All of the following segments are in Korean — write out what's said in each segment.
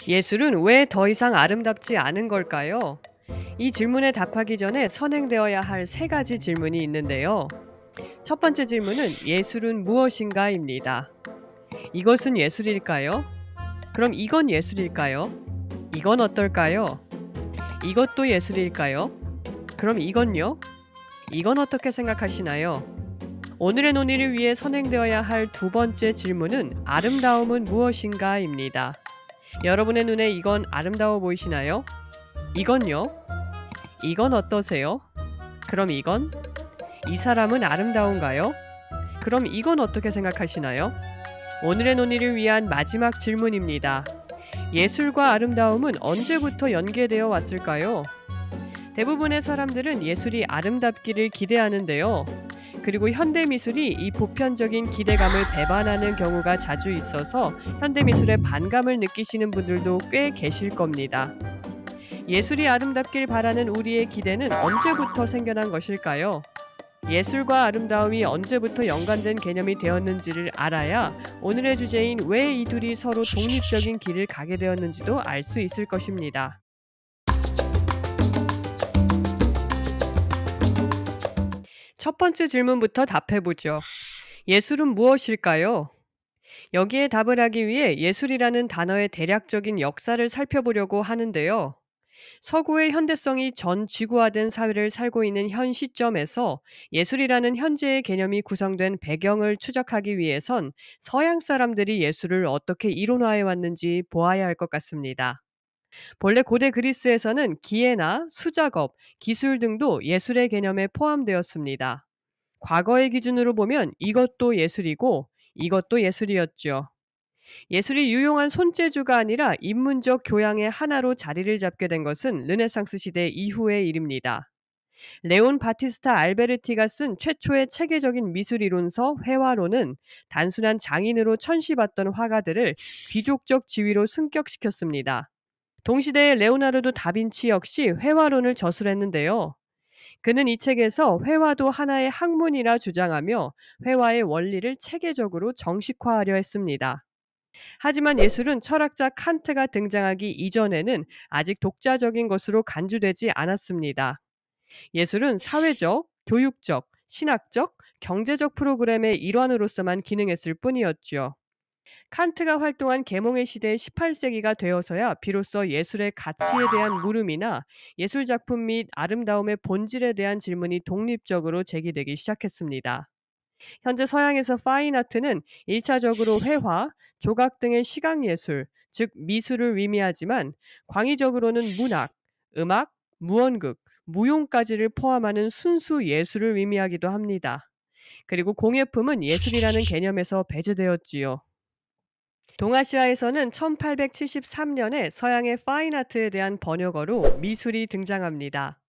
예술은 왜 더 이상 아름답지 않은 걸까요? 이 질문에 답하기 전에 선행되어야 할 세 가지 질문이 있는데요. 첫 번째 질문은 예술은 무엇인가입니다. 이것은 예술일까요? 그럼 이건 예술일까요? 이건 어떨까요? 이것도 예술일까요? 그럼 이건요? 이건 어떻게 생각하시나요? 오늘의 논의를 위해 선행되어야 할 두 번째 질문은 아름다움은 무엇인가입니다. 여러분의 눈에 이건 아름다워 보이시나요? 이건요? 이건 어떠세요? 그럼 이건? 이 사람은 아름다운가요? 그럼 이건 어떻게 생각하시나요? 오늘의 논의를 위한 마지막 질문입니다. 예술과 아름다움은 언제부터 연계되어 왔을까요? 대부분의 사람들은 예술이 아름답기를 기대하는데요. 그리고 현대미술이 이 보편적인 기대감을 배반하는 경우가 자주 있어서 현대미술에 반감을 느끼시는 분들도 꽤 계실 겁니다. 예술이 아름답길 바라는 우리의 기대는 언제부터 생겨난 것일까요? 예술과 아름다움이 언제부터 연관된 개념이 되었는지를 알아야 오늘의 주제인 왜 이 둘이 서로 독립적인 길을 가게 되었는지도 알 수 있을 것입니다. 첫 번째 질문부터 답해보죠. 예술은 무엇일까요? 여기에 답을 하기 위해 예술이라는 단어의 대략적인 역사를 살펴보려고 하는데요. 서구의 현대성이 전 지구화된 사회를 살고 있는 현 시점에서 예술이라는 현재의 개념이 구성된 배경을 추적하기 위해선 서양 사람들이 예술을 어떻게 이론화해 왔는지 보아야 할 것 같습니다. 본래 고대 그리스에서는 기예나 수작업, 기술 등도 예술의 개념에 포함되었습니다. 과거의 기준으로 보면 이것도 예술이고 이것도 예술이었죠. 예술이 유용한 손재주가 아니라 인문적 교양의 하나로 자리를 잡게 된 것은 르네상스 시대 이후의 일입니다. 레온 바티스타 알베르티가 쓴 최초의 체계적인 미술 이론서 회화론은 단순한 장인으로 천시받던 화가들을 귀족적 지위로 승격시켰습니다. 동시대의 레오나르도 다빈치 역시 회화론을 저술했는데요. 그는 이 책에서 회화도 하나의 학문이라 주장하며 회화의 원리를 체계적으로 정식화하려 했습니다. 하지만 예술은 철학자 칸트가 등장하기 이전에는 아직 독자적인 것으로 간주되지 않았습니다. 예술은 사회적, 교육적, 신학적, 경제적 프로그램의 일환으로서만 기능했을 뿐이었죠. 칸트가 활동한 계몽의 시대 18세기가 되어서야 비로소 예술의 가치에 대한 물음이나 예술 작품 및 아름다움의 본질에 대한 질문이 독립적으로 제기되기 시작했습니다. 현재 서양에서 파인 아트는 1차적으로 회화, 조각 등의 시각 예술, 즉 미술을 의미하지만 광의적으로는 문학, 음악, 무언극, 무용까지를 포함하는 순수 예술을 의미하기도 합니다. 그리고 공예품은 예술이라는 개념에서 배제되었지요. 동아시아에서는 1873년에 서양의 파인 아트에 대한 번역어로 미술이 등장합니다.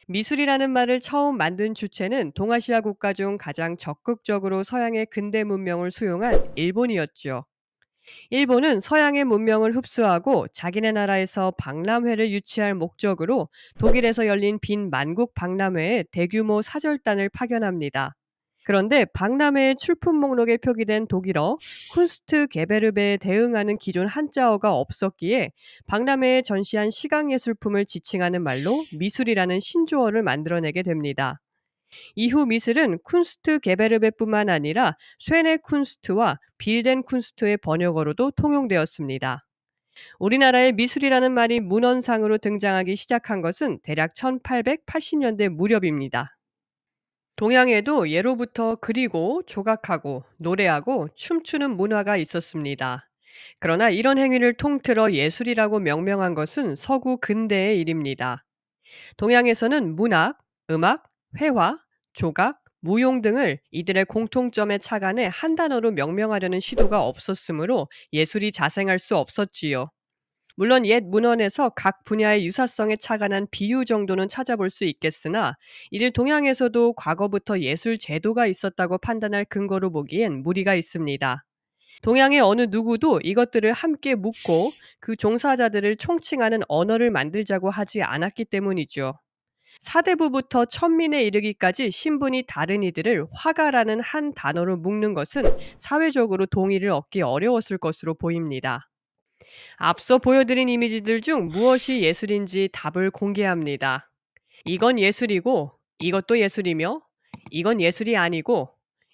미술이라는 말을 처음 만든 주체는 동아시아 국가 중 가장 적극적으로 서양의 근대 문명을 수용한 일본이었죠. 일본은 서양의 문명을 흡수하고 자기네 나라에서 박람회를 유치할 목적으로 독일에서 열린 빈 만국 박람회에 대규모 사절단을 파견합니다. 그런데 박람회의 출품 목록에 표기된 독일어 쿤스트 게베르베에 대응하는 기존 한자어가 없었기에 박람회에 전시한 시각예술품을 지칭하는 말로 미술이라는 신조어를 만들어내게 됩니다. 이후 미술은 쿤스트 게베르베뿐만 아니라 쇠네 쿤스트와 빌덴 쿤스트의 번역어로도 통용되었습니다. 우리나라의 미술이라는 말이 문헌상으로 등장하기 시작한 것은 대략 1880년대 무렵입니다. 동양에도 예로부터 그리고 조각하고 노래하고 춤추는 문화가 있었습니다. 그러나 이런 행위를 통틀어 예술이라고 명명한 것은 서구 근대의 일입니다. 동양에서는 문학, 음악, 회화, 조각, 무용 등을 이들의 공통점에 착안해 한 단어로 명명하려는 시도가 없었으므로 예술이 자생할 수 없었지요. 물론 옛 문헌에서 각 분야의 유사성에 착안한 비유 정도는 찾아볼 수 있겠으나 이를 동양에서도 과거부터 예술 제도가 있었다고 판단할 근거로 보기엔 무리가 있습니다. 동양의 어느 누구도 이것들을 함께 묶고 그 종사자들을 총칭하는 언어를 만들자고 하지 않았기 때문이죠. 사대부부터 천민에 이르기까지 신분이 다른 이들을 화가라는 한 단어로 묶는 것은 사회적으로 동의를 얻기 어려웠을 것으로 보입니다. 앞서 보여드린 이미지들 중 무엇이 예술인지 답을 공개합니다. 이건 예술이고, 이것도 예술이며, 이건 예술이 아니고,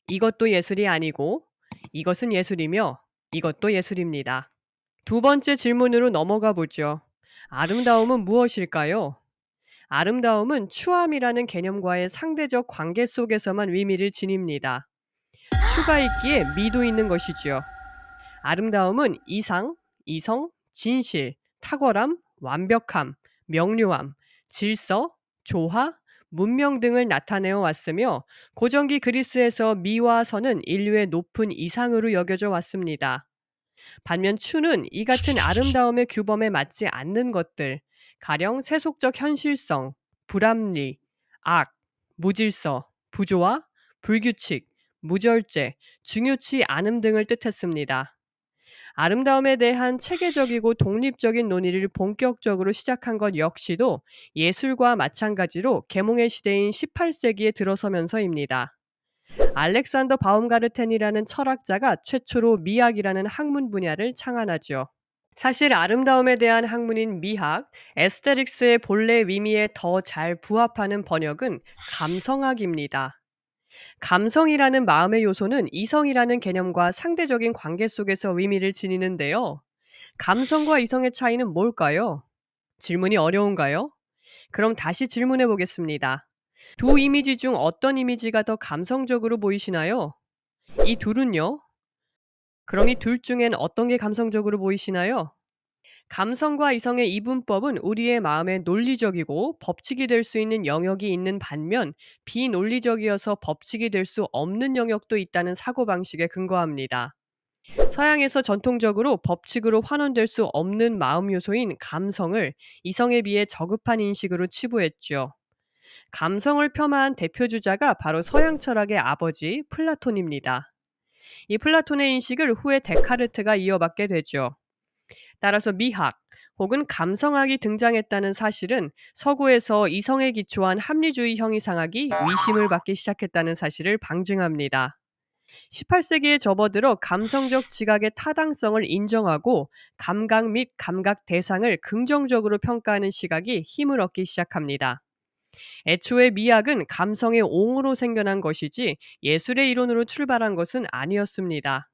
이것도 예술이 아니고, 이것은 예술이며, 이것도 예술입니다. 두 번째 질문으로 넘어가 보죠. 아름다움은 무엇일까요? 아름다움은 추함이라는 개념과의 상대적 관계 속에서만 의미를 지닙니다. 추가 있기에 미도 있는 것이지요. 아름다움은 이상, 이성, 진실, 탁월함, 완벽함, 명료함, 질서, 조화, 문명 등을 나타내어 왔으며 고전기 그리스에서 미와 선은 인류의 높은 이상으로 여겨져 왔습니다. 반면 추는 이 같은 아름다움의 규범에 맞지 않는 것들, 가령 세속적 현실성, 불합리, 악, 무질서, 부조화, 불규칙, 무절제, 중요치 않음 등을 뜻했습니다. 아름다움에 대한 체계적이고 독립적인 논의를 본격적으로 시작한 것 역시도 예술과 마찬가지로 계몽의 시대인 18세기에 들어서면서입니다. 알렉산더 바움가르텐이라는 철학자가 최초로 미학이라는 학문 분야를 창안하죠. 사실 아름다움에 대한 학문인 미학, 에스테릭스의 본래 의미에 더 잘 부합하는 번역은 감성학입니다. 감성이라는 마음의 요소는 이성이라는 개념과 상대적인 관계 속에서 의미를 지니는데요. 감성과 이성의 차이는 뭘까요? 질문이 어려운가요? 그럼 다시 질문해 보겠습니다. 두 이미지 중 어떤 이미지가 더 감성적으로 보이시나요? 이 둘은요? 그럼 이 둘 중엔 어떤 게 감성적으로 보이시나요? 감성과 이성의 이분법은 우리의 마음에 논리적이고 법칙이 될 수 있는 영역이 있는 반면 비논리적이어서 법칙이 될 수 없는 영역도 있다는 사고방식에 근거합니다. 서양에서 전통적으로 법칙으로 환원될 수 없는 마음 요소인 감성을 이성에 비해 저급한 인식으로 치부했죠. 감성을 폄하한 대표 주자가 바로 서양 철학의 아버지 플라톤입니다. 이 플라톤의 인식을 후에 데카르트가 이어받게 되죠. 따라서 미학 혹은 감성학이 등장했다는 사실은 서구에서 이성에 기초한 합리주의 형이상학이 위심을 받기 시작했다는 사실을 방증합니다. 18세기에 접어들어 감성적 지각의 타당성을 인정하고 감각 및 감각 대상을 긍정적으로 평가하는 시각이 힘을 얻기 시작합니다. 애초에 미학은 감성의 옹으로 생겨난 것이지 예술의 이론으로 출발한 것은 아니었습니다.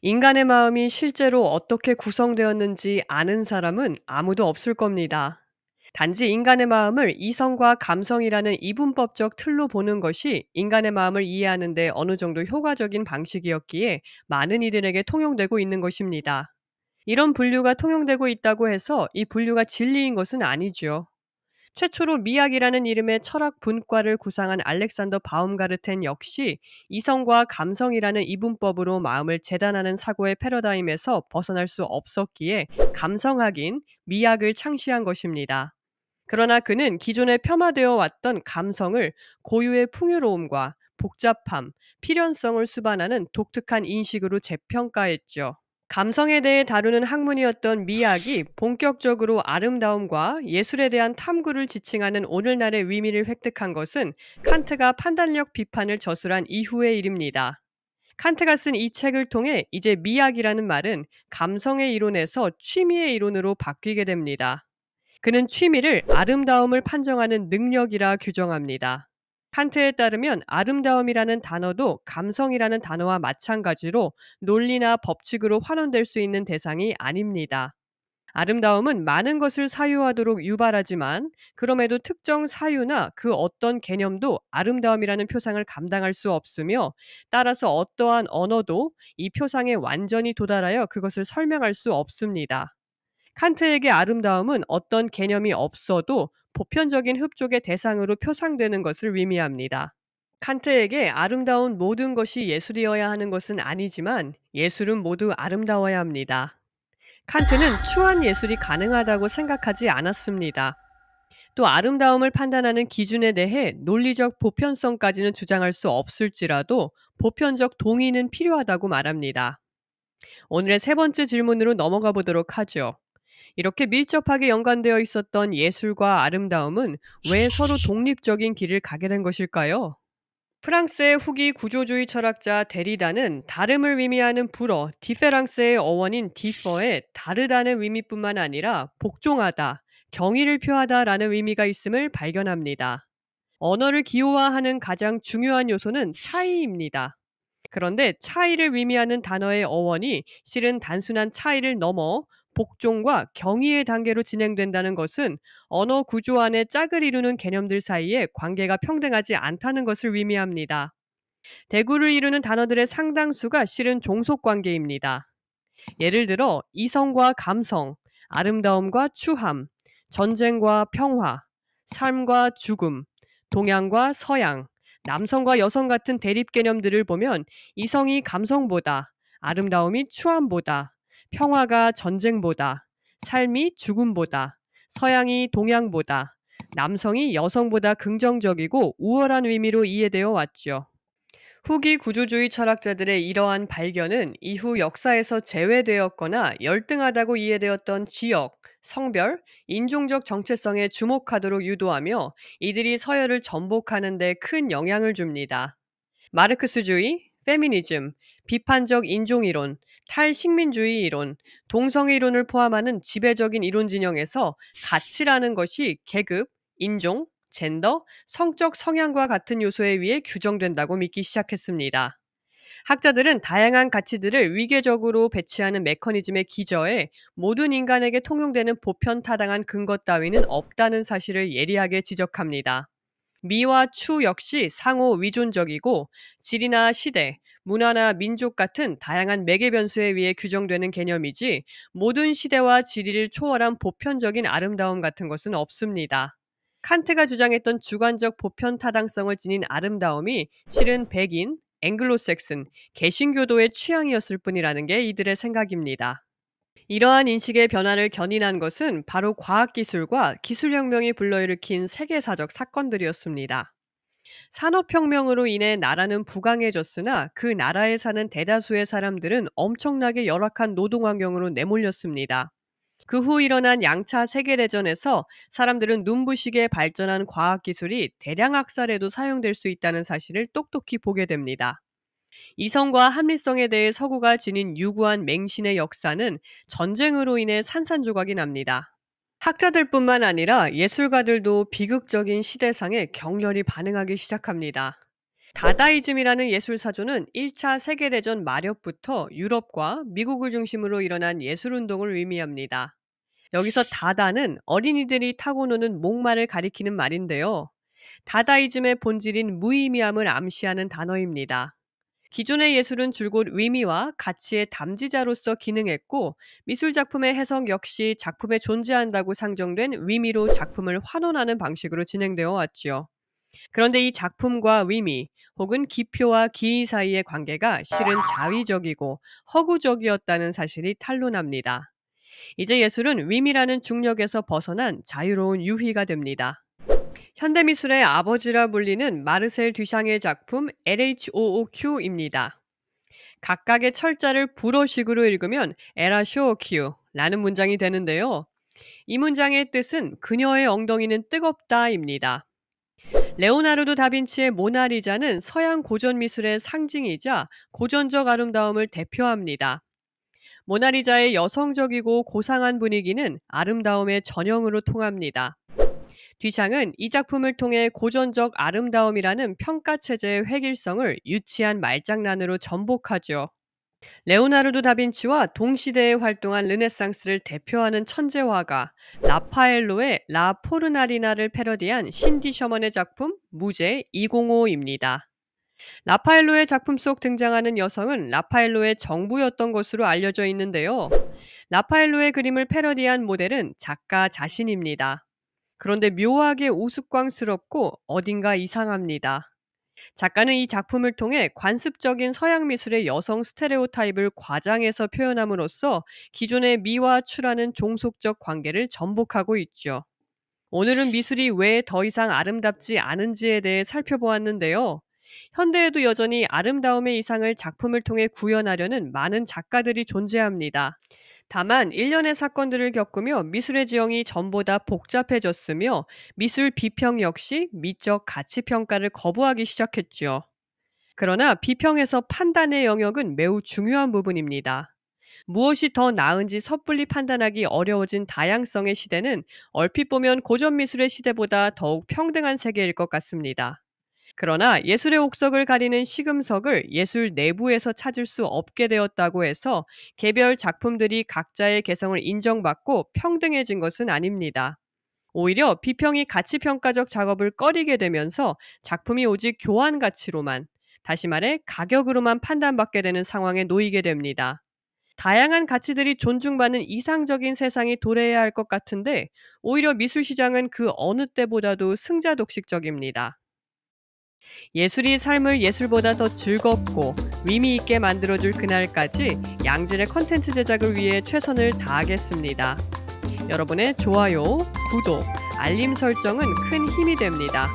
인간의 마음이 실제로 어떻게 구성되었는지 아는 사람은 아무도 없을 겁니다. 단지 인간의 마음을 이성과 감성이라는 이분법적 틀로 보는 것이 인간의 마음을 이해하는 데 어느 정도 효과적인 방식이었기에 많은 이들에게 통용되고 있는 것입니다. 이런 분류가 통용되고 있다고 해서 이 분류가 진리인 것은 아니죠. 최초로 미학이라는 이름의 철학 분과를 구상한 알렉산더 바움가르텐 역시 이성과 감성이라는 이분법으로 마음을 재단하는 사고의 패러다임에서 벗어날 수 없었기에 감성학인 미학을 창시한 것입니다. 그러나 그는 기존에 폄하되어 왔던 감성을 고유의 풍요로움과 복잡함, 필연성을 수반하는 독특한 인식으로 재평가했죠. 감성에 대해 다루는 학문이었던 미학이 본격적으로 아름다움과 예술에 대한 탐구를 지칭하는 오늘날의 의미를 획득한 것은 칸트가 판단력 비판을 저술한 이후의 일입니다. 칸트가 쓴 이 책을 통해 이제 미학이라는 말은 감성의 이론에서 취미의 이론으로 바뀌게 됩니다. 그는 취미를 아름다움을 판정하는 능력이라 규정합니다. 칸트에 따르면 아름다움이라는 단어도 감성이라는 단어와 마찬가지로 논리나 법칙으로 환원될 수 있는 대상이 아닙니다. 아름다움은 많은 것을 사유하도록 유발하지만 그럼에도 특정 사유나 그 어떤 개념도 아름다움이라는 표상을 감당할 수 없으며 따라서 어떠한 언어도 이 표상에 완전히 도달하여 그것을 설명할 수 없습니다. 칸트에게 아름다움은 어떤 개념이 없어도 보편적인 흡족의 대상으로 표상되는 것을 의미합니다. 칸트에게 아름다운 모든 것이 예술이어야 하는 것은 아니지만 예술은 모두 아름다워야 합니다. 칸트는 추한 예술이 가능하다고 생각하지 않았습니다. 또 아름다움을 판단하는 기준에 대해 논리적 보편성까지는 주장할 수 없을지라도 보편적 동의는 필요하다고 말합니다. 오늘의 세 번째 질문으로 넘어가 보도록 하죠. 이렇게 밀접하게 연관되어 있었던 예술과 아름다움은 왜 서로 독립적인 길을 가게 된 것일까요? 프랑스의 후기 구조주의 철학자 데리다는 다름을 의미하는 불어 디페랑스의 어원인 디퍼에 다르다는 의미뿐만 아니라 복종하다, 경의를 표하다라는 의미가 있음을 발견합니다. 언어를 기호화하는 가장 중요한 요소는 차이입니다. 그런데 차이를 의미하는 단어의 어원이 실은 단순한 차이를 넘어 복종과 경의의 단계로 진행된다는 것은 언어 구조 안에 짝을 이루는 개념들 사이에 관계가 평등하지 않다는 것을 의미합니다. 대구를 이루는 단어들의 상당수가 실은 종속 관계입니다. 예를 들어 이성과 감성, 아름다움과 추함, 전쟁과 평화, 삶과 죽음, 동양과 서양, 남성과 여성 같은 대립 개념들을 보면 이성이 감성보다, 아름다움이 추함보다, 평화가 전쟁보다, 삶이 죽음보다, 서양이 동양보다, 남성이 여성보다 긍정적이고 우월한 의미로 이해되어 왔죠. 후기 구조주의 철학자들의 이러한 발견은 이후 역사에서 제외되었거나 열등하다고 이해되었던 지역, 성별, 인종적 정체성에 주목하도록 유도하며 이들이 서열을 전복하는 데 큰 영향을 줍니다. 마르크스주의, 페미니즘, 비판적 인종이론, 탈식민주의 이론, 동성이론을 포함하는 지배적인 이론 진영에서 가치라는 것이 계급, 인종, 젠더, 성적 성향과 같은 요소에 의해 규정된다고 믿기 시작했습니다. 학자들은 다양한 가치들을 위계적으로 배치하는 메커니즘에 기저해 모든 인간에게 통용되는 보편 타당한 근거 따위는 없다는 사실을 예리하게 지적합니다. 미와 추 역시 상호 위존적이고 질이나 시대, 문화나 민족 같은 다양한 매개 변수에 의해 규정되는 개념이지 모든 시대와 지리를 초월한 보편적인 아름다움 같은 것은 없습니다. 칸트가 주장했던 주관적 보편 타당성을 지닌 아름다움이 실은 백인, 앵글로색슨, 개신교도의 취향이었을 뿐이라는 게 이들의 생각입니다. 이러한 인식의 변화를 견인한 것은 바로 과학기술과 기술혁명이 불러일으킨 세계사적 사건들이었습니다. 산업혁명으로 인해 나라는 부강해졌으나 그 나라에 사는 대다수의 사람들은 엄청나게 열악한 노동환경으로 내몰렸습니다. 그 후 일어난 양차 세계대전에서 사람들은 눈부시게 발전한 과학기술이 대량 학살에도 사용될 수 있다는 사실을 똑똑히 보게 됩니다. 이성과 합리성에 대해 서구가 지닌 유구한 맹신의 역사는 전쟁으로 인해 산산조각이 납니다. 학자들뿐만 아니라 예술가들도 비극적인 시대상에 격렬히 반응하기 시작합니다. 다다이즘이라는 예술사조는 1차 세계대전 마렵부터 유럽과 미국을 중심으로 일어난 예술운동을 의미합니다. 여기서 다다는 어린이들이 타고 노는 목마를 가리키는 말인데요. 다다이즘의 본질인 무의미함을 암시하는 단어입니다. 기존의 예술은 줄곧 의미와 가치의 담지자로서 기능했고 미술 작품의 해석 역시 작품에 존재한다고 상정된 의미로 작품을 환원하는 방식으로 진행되어 왔지요. 그런데 이 작품과 의미 혹은 기표와 기의 사이의 관계가 실은 자위적이고 허구적이었다는 사실이 탄로납니다. 이제 예술은 의미라는 중력에서 벗어난 자유로운 유희가 됩니다. 현대미술의 아버지라 불리는 마르셀 듀샹의 작품 LHOOQ입니다. 각각의 철자를 불어식으로 읽으면 에라쇼큐라는 문장이 되는데요. 이 문장의 뜻은 그녀의 엉덩이는 뜨겁다입니다. 레오나르도 다빈치의 모나리자는 서양 고전 미술의 상징이자 고전적 아름다움을 대표합니다. 모나리자의 여성적이고 고상한 분위기는 아름다움의 전형으로 통합니다. 뒤샹은 이 작품을 통해 고전적 아름다움이라는 평가 체제의 획일성을 유치한 말장난으로 전복하죠. 레오나르도 다빈치와 동시대에 활동한 르네상스를 대표하는 천재화가 라파엘로의 라 포르나리나를 패러디한 신디 셔먼의 작품 무제 205입니다. 라파엘로의 작품 속 등장하는 여성은 라파엘로의 정부였던 것으로 알려져 있는데요. 라파엘로의 그림을 패러디한 모델은 작가 자신입니다. 그런데 묘하게 우스꽝스럽고 어딘가 이상합니다. 작가는 이 작품을 통해 관습적인 서양 미술의 여성 스테레오타입을 과장해서 표현함으로써 기존의 미와 추라는 종속적 관계를 전복하고 있죠. 오늘은 미술이 왜 더 이상 아름답지 않은지에 대해 살펴보았는데요. 현대에도 여전히 아름다움의 이상을 작품을 통해 구현하려는 많은 작가들이 존재합니다. 다만 일련의 사건들을 겪으며 미술의 지형이 전보다 복잡해졌으며 미술 비평 역시 미적 가치 평가를 거부하기 시작했지요. 그러나 비평에서 판단의 영역은 매우 중요한 부분입니다. 무엇이 더 나은지 섣불리 판단하기 어려워진 다양성의 시대는 얼핏 보면 고전 미술의 시대보다 더욱 평등한 세계일 것 같습니다. 그러나 예술의 옥석을 가리는 시금석을 예술 내부에서 찾을 수 없게 되었다고 해서 개별 작품들이 각자의 개성을 인정받고 평등해진 것은 아닙니다. 오히려 비평이 가치평가적 작업을 꺼리게 되면서 작품이 오직 교환 가치로만, 다시 말해 가격으로만 판단받게 되는 상황에 놓이게 됩니다. 다양한 가치들이 존중받는 이상적인 세상이 도래해야 할 것 같은데 오히려 미술 시장은 그 어느 때보다도 승자독식적입니다. 예술이 삶을 예술보다 더 즐겁고 의미 있게 만들어줄 그날까지 양질의 컨텐츠 제작을 위해 최선을 다하겠습니다. 여러분의 좋아요, 구독, 알림 설정은 큰 힘이 됩니다.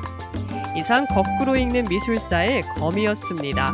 이상 거꾸로 읽는 미술사의 거미였습니다.